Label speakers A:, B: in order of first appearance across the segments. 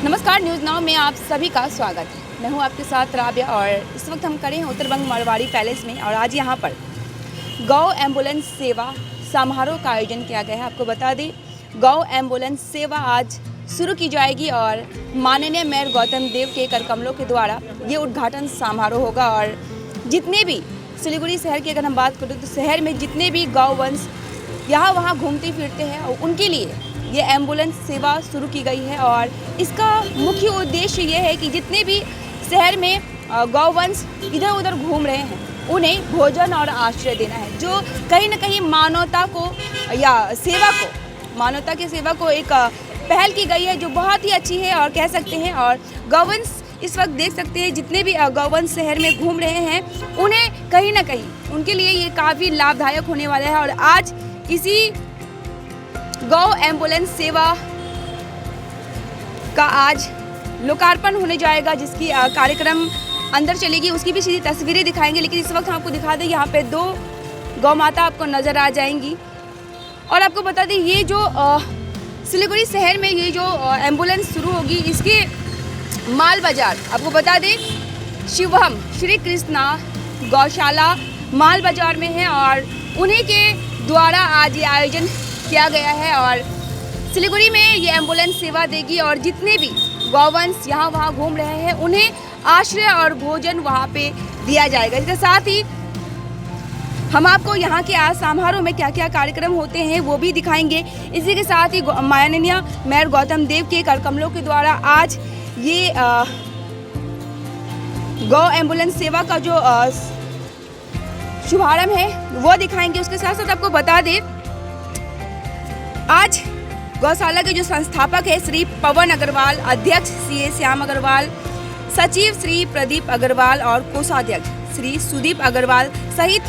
A: नमस्कार, news now में आप सभी का स्वागत है। मैं हूं आपके साथ राबिया और इस वक्त हम खड़े हैं उत्तरबंग मारवाड़ी पैलेस में और आज यहां पर गौ एम्बुलेंस सेवा समारोह का आयोजन किया गया है। आपको बता दें, गौ एम्बुलेंस सेवा आज शुरू की जाएगी और माननीय मेयर गौतम देव के कर कमलों के द्वारा ये उद्घाटन समारोह होगा। और जितने भी सिलीगुड़ी शहर की अगर हम बात करें तो शहर में जितने भी गौवंश यहाँ वहाँ घूमते फिरते हैं और उनके लिए ये एम्बुलेंस सेवा शुरू की गई है। और इसका मुख्य उद्देश्य ये है कि जितने भी शहर में गौवंश इधर उधर घूम रहे हैं उन्हें भोजन और आश्रय देना है, जो कहीं ना कहीं मानवता को या सेवा को, मानवता की सेवा को एक पहल की गई है जो बहुत ही अच्छी है और कह सकते हैं। और गौवंश इस वक्त देख सकते हैं जितने भी गौवंश शहर में घूम रहे हैं उन्हें कहीं ना कहीं उनके लिए ये काफ़ी लाभदायक होने वाला है। और आज इसी गौ एम्बुलेंस सेवा का आज लोकार्पण होने जाएगा, जिसकी कार्यक्रम अंदर चलेगी, उसकी भी सीधी तस्वीरें दिखाएंगे। लेकिन इस वक्त हम आपको दिखा दें, यहाँ पे 2 गौ माता आपको नज़र आ जाएंगी। और आपको बता दें, ये जो सिलीगुड़ी शहर में ये जो एम्बुलेंस शुरू होगी, इसके माल बाज़ार आपको बता दें शिवम श्री कृष्णा गौशाला माल बाज़ार में है और उन्हीं के द्वारा आज ये आयोजन किया गया है। और सिलीगुड़ी में ये एम्बुलेंस सेवा देगी और जितने भी गौवंश यहाँ वहाँ घूम रहे हैं उन्हें आश्रय और भोजन वहाँ पे दिया जाएगा। इसके साथ ही हम आपको यहाँ के आज समारोह में क्या क्या कार्यक्रम होते हैं वो भी दिखाएंगे। इसी के साथ ही माननीय मेयर गौतम देव के कर कमलों के द्वारा आज ये गौ एम्बुलेंस सेवा का जो शुभारंभ है वो दिखाएंगे। उसके साथ साथ आपको बता दें, आज गौशाला के जो संस्थापक है श्री पवन अग्रवाल, अध्यक्ष CA श्याम अग्रवाल, सचिव श्री प्रदीप अग्रवाल और कोषाध्यक्ष श्री सुदीप अग्रवाल सहित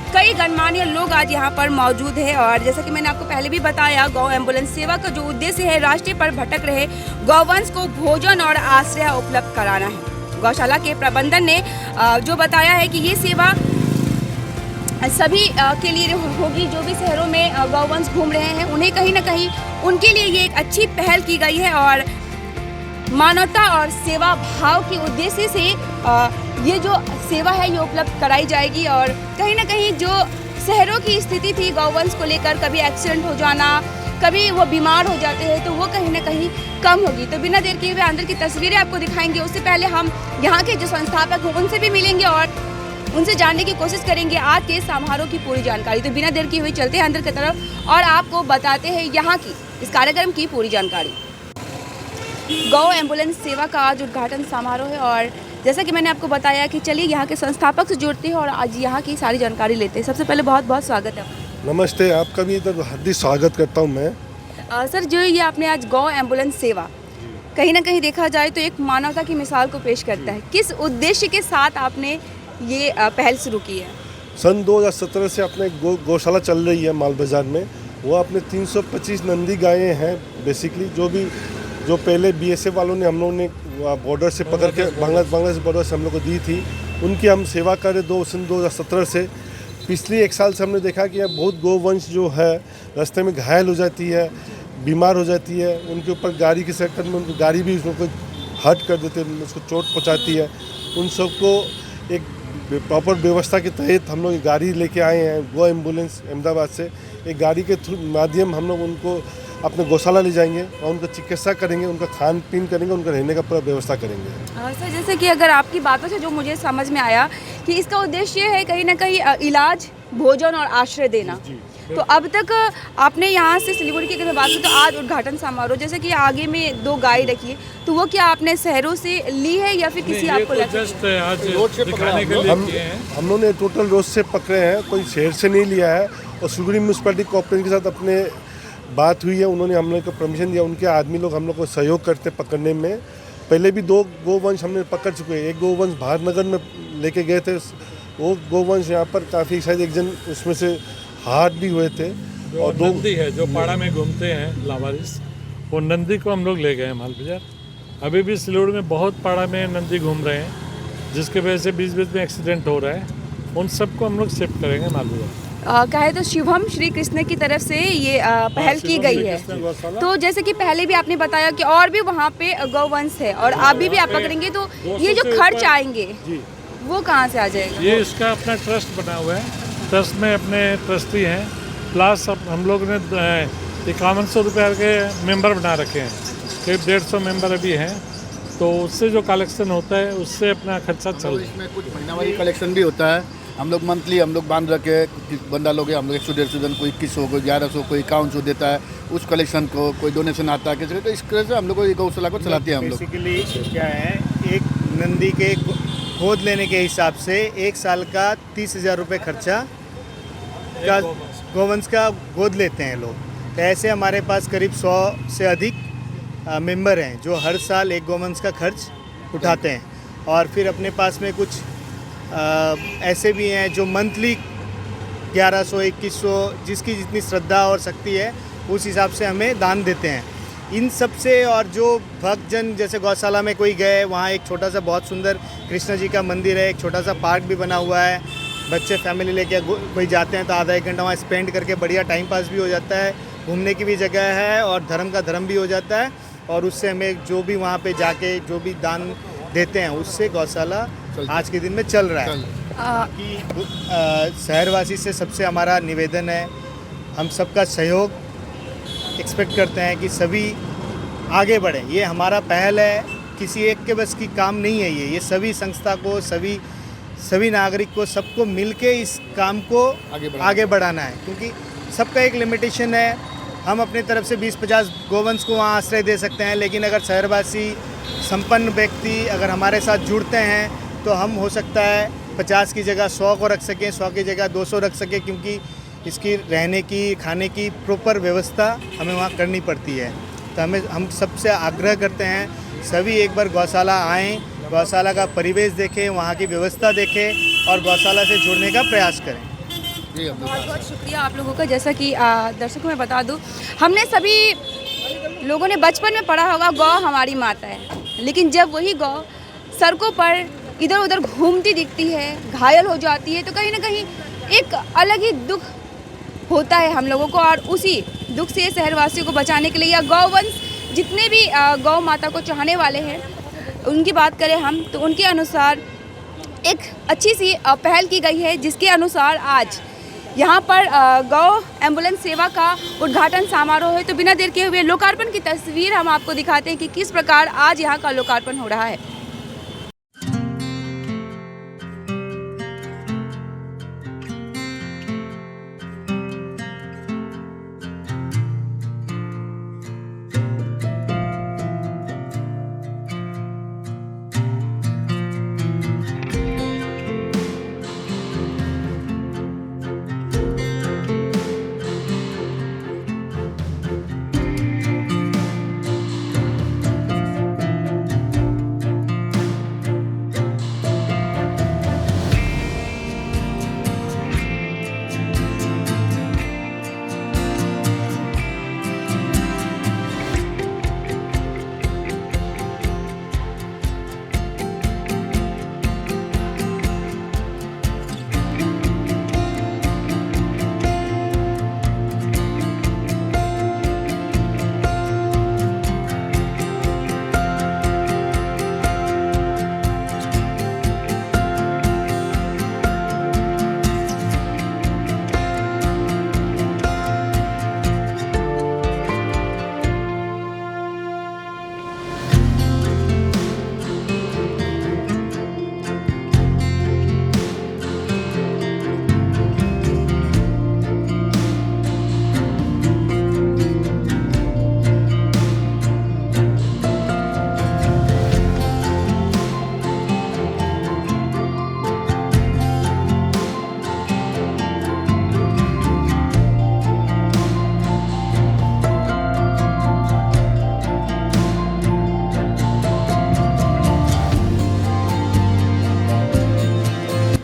A: कई गणमान्य लोग आज यहाँ पर मौजूद है। और जैसा कि मैंने आपको पहले भी बताया, गौ एम्बुलेंस सेवा का जो उद्देश्य है रास्ते पर भटक रहे गौवंश को भोजन और आश्रय उपलब्ध कराना है। गौशाला के प्रबंधन ने जो बताया है कि ये सेवा सभी के लिए होगी, जो भी शहरों में गौवंश घूम रहे हैं उन्हें कहीं ना कहीं उनके लिए ये एक अच्छी पहल की गई है। और मानवता और सेवा भाव के उद्देश्य से ये जो सेवा है ये उपलब्ध कराई जाएगी। और कहीं ना कहीं जो शहरों की स्थिति थी गौवंश को लेकर, कभी एक्सीडेंट हो जाना, कभी वो बीमार हो जाते हैं, तो वो कहीं ना कहीं कम होगी। तो बिना देर किए हुए अंदर की तस्वीरें आपको दिखाएंगे। उससे पहले हम यहाँ के जो संस्थापक हैं उनसे भी मिलेंगे और उनसे जानने की कोशिश करेंगे आज के समारोह की पूरी जानकारी। तो बिना देर किए हुए चलते हैं अंदर की तरफ और आपको बताते हैं यहाँ की इस कार्यक्रम की पूरी जानकारी। गौ एम्बुलेंस सेवा का आज उद्घाटन समारोह है और जैसा कि मैंने आपको बताया कि चलिए यहाँ के संस्थापक से जुड़ते हैं और आज यहाँ की सारी जानकारी लेते हैं। सबसे पहले बहुत बहुत स्वागत है।
B: नमस्ते, आपका भी इधर हार्दिक स्वागत करता हूँ मैं।
A: सर, जो ये आपने आज गौ एम्बुलेंस सेवा कहीं ना कहीं देखा जाए तो एक मानवता की मिसाल को पेश करता है, किस उद्देश्य के साथ आपने ये पहल शुरू की है?
B: सन 2017 से अपने गौशाला चल रही है माल बाज़ार में। वो अपने 325 नंदी गायें हैं बेसिकली, जो पहले BSF वालों ने हम लोगों ने बॉर्डर से पकड़ के बांग्लादेश बॉर्डर से हम लोग को दी थी, उनकी हम सेवा करें सन 2017 से। पिछले 1 साल से हमने देखा कि यहाँ बहुत गौवंश जो है रास्ते में घायल हो जाती है, बीमार हो जाती है, उनके ऊपर गाड़ी के चक्कर में उनको गाड़ी भी उसको हर्ट कर देते हैं, उसको चोट पहुँचाती है। उन सबको एक प्रॉपर व्यवस्था के तहत हम लोग गाड़ी लेके आए हैं गौ एम्बुलेंस अहमदाबाद से। एक गाड़ी के थ्रू माध्यम हम लोग उनको अपने गौशाला ले जाएंगे और उनका चिकित्सा करेंगे, उनका खान पीन करेंगे, उनका रहने का पूरा व्यवस्था करेंगे।
A: सर, जैसे कि अगर आपकी बातों से जो मुझे समझ में आया कि इसका उद्देश्य है कहीं ना कहीं इलाज, भोजन और आश्रय देना। तो अब तक आपने यहाँ से सिलीगुड़ी की अगर बात करें तो आज उद्घाटन समारोह, जैसे कि आगे में 2 गाय रखी है, तो वो क्या आपने शहरों से ली है या फिर किसी आपको
B: हम लोगों ने टोटल रोड से पकड़े हैं, कोई शहर से नहीं लिया है। और सिलीगुड़ी म्यूनसिपैलिटी कॉर्पोरेशन के साथ अपने बात हुई है, उन्होंने हम लोग को परमिशन दिया, उनके आदमी लोग हम लोग को सहयोग करते पकड़ने में। पहले भी 2 गौवंश हमने पकड़ चुके हैं। एक गौवंश भारतनगर में लेके गए थे, वो गौवंश यहाँ पर काफ़ी शायद एक जन उसमें से हाथ भी हुए थे।
C: और 2 नंदी है जो पाड़ा में घूमते हैं लावारिस, वो नंदी को हम लोग ले गए हैं माल बाजार। अभी भी सिलीगुड़ी में बहुत पाड़ा में नंदी घूम रहे हैं, जिसके वजह से बीच बीच में एक्सीडेंट हो रहा है। उन सबको हम लोग शिफ्ट करेंगे माल बाजार।
A: कहे तो शुभम श्री कृष्ण की तरफ से ये पहल की गई है। तो जैसे कि पहले भी आपने बताया कि और भी वहाँ पे गौवंश है और अभी भी आप पकड़ेंगे तो ये जो खर्च आएंगे वो कहाँ से आ जाएगा?
C: ये इसका अपना ट्रस्ट बना हुआ है, ट्रस्ट में अपने ट्रस्टी हैं, प्लस अब हम लोग ने 5100 रुपये के मेंबर बना रखे हैं, करीब 150 मेंबर अभी हैं, तो उससे जो कलेक्शन होता है उससे अपना खर्चा चल रहा है।
D: इसमें कुछ महीनावारी कलेक्शन भी होता है, हम लोग मंथली हम लोग बांध रखे, बंदा लोग हम लोग 100-150 जन, कोई 2100 कोई 1100 कोई 5100 देता है, उस कलेक्शन को कोई डोनेशन आता है किसी, तो इस तरह से हम लोग को गौशाला को चलाते हैं हम लोग।
E: बेसिकली क्या है, एक नंदी के गोद लेने के हिसाब से 1 साल का 30,000 रुपये खर्चा का गोवंश का गोद लेते हैं लोग। तो ऐसे हमारे पास करीब 100 से अधिक मेंबर हैं जो हर साल एक गोवंश का खर्च उठाते हैं। और फिर अपने पास में कुछ ऐसे भी हैं जो मंथली 1100 2100 जिसकी जितनी श्रद्धा और शक्ति है उस हिसाब से हमें दान देते हैं। इन सब से और जो भक्तजन जैसे गौशाला में कोई गए, वहाँ एक छोटा सा बहुत सुंदर कृष्ण जी का मंदिर है, एक छोटा सा पार्क भी बना हुआ है, बच्चे फैमिली लेके कोई जाते हैं तो आधा 1 घंटा वहाँ स्पेंड करके बढ़िया टाइम पास भी हो जाता है, घूमने की भी जगह है और धर्म का धर्म भी हो जाता है। और उससे हमें जो भी वहाँ पे जाके जो भी दान देते हैं उससे गौशाला आज के दिन में चल रहा है। कि शहरवासी से सबसे हमारा निवेदन है, हम सबका सहयोग एक्सपेक्ट करते हैं कि सभी आगे बढ़ें। ये हमारा पहल है, किसी एक के बस की काम नहीं है ये सभी संस्था को, सभी नागरिक को, सबको मिलके इस काम को आगे बढ़ाना है, क्योंकि सबका एक लिमिटेशन है। हम अपनी तरफ से 20-50 गोवंश को वहाँ आश्रय दे सकते हैं, लेकिन अगर शहरवासी संपन्न व्यक्ति अगर हमारे साथ जुड़ते हैं तो हम हो सकता है 50 की जगह 100 को रख सकें, 100 की जगह 200 रख सकें, क्योंकि इसकी रहने की खाने की प्रॉपर व्यवस्था हमें वहाँ करनी पड़ती है। तो हम सबसे आग्रह करते हैं सभी एक बार गौशाला आएँ, गौशाला का परिवेश देखें, वहाँ की व्यवस्था देखें और गौशाला से जुड़ने का प्रयास करें।
A: बहुत बहुत शुक्रिया आप लोगों का। जैसा कि दर्शकों में बता दूं, हमने सभी लोगों ने बचपन में पढ़ा होगा गौ हमारी माता है, लेकिन जब वही गौ सड़कों पर इधर उधर घूमती दिखती है, घायल हो जाती है, तो कहीं ना कहीं एक अलग ही दुख होता है हम लोगों को। और उसी दुख से शहरवासियों को बचाने के लिए या गौवंश जितने भी गौ माता को चाहने वाले हैं उनकी बात करें हम, तो उनके अनुसार एक अच्छी सी पहल की गई है, जिसके अनुसार आज यहाँ पर गौ एम्बुलेंस सेवा का उद्घाटन समारोह है। तो बिना देर के हुए लोकार्पण की तस्वीर हम आपको दिखाते हैं कि किस प्रकार आज यहाँ का लोकार्पण हो रहा है।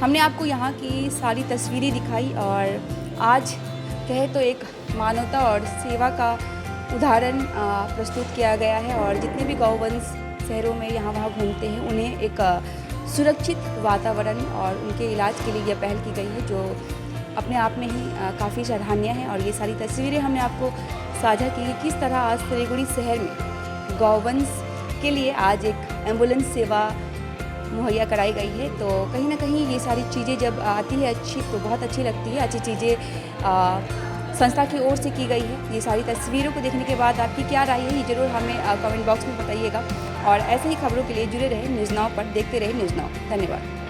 A: हमने आपको यहाँ की सारी तस्वीरें दिखाई और आज कहे तो एक मानवता और सेवा का उदाहरण प्रस्तुत किया गया है। और जितने भी गौवंश शहरों में यहाँ वहाँ घूमते हैं उन्हें एक सुरक्षित वातावरण और उनके इलाज के लिए यह पहल की गई है, जो अपने आप में ही काफ़ी सराहनीय है। और ये सारी तस्वीरें हमने आपको साझा की कि किस तरह आज सिलीगुड़ी शहर में गौवंश के लिए आज एक एम्बुलेंस सेवा मुहैया कराई गई है। तो कहीं ना कहीं ये सारी चीज़ें जब आती है अच्छी, तो बहुत अच्छी लगती है। अच्छी चीज़ें संस्था की ओर से की गई है। ये सारी तस्वीरों को देखने के बाद आपकी क्या राय है, ये ज़रूर हमें कमेंट बॉक्स में बताइएगा। और ऐसे ही खबरों के लिए जुड़े रहे न्यूज़ नाउ पर, देखते रहे न्यूज़ नाउ। धन्यवाद।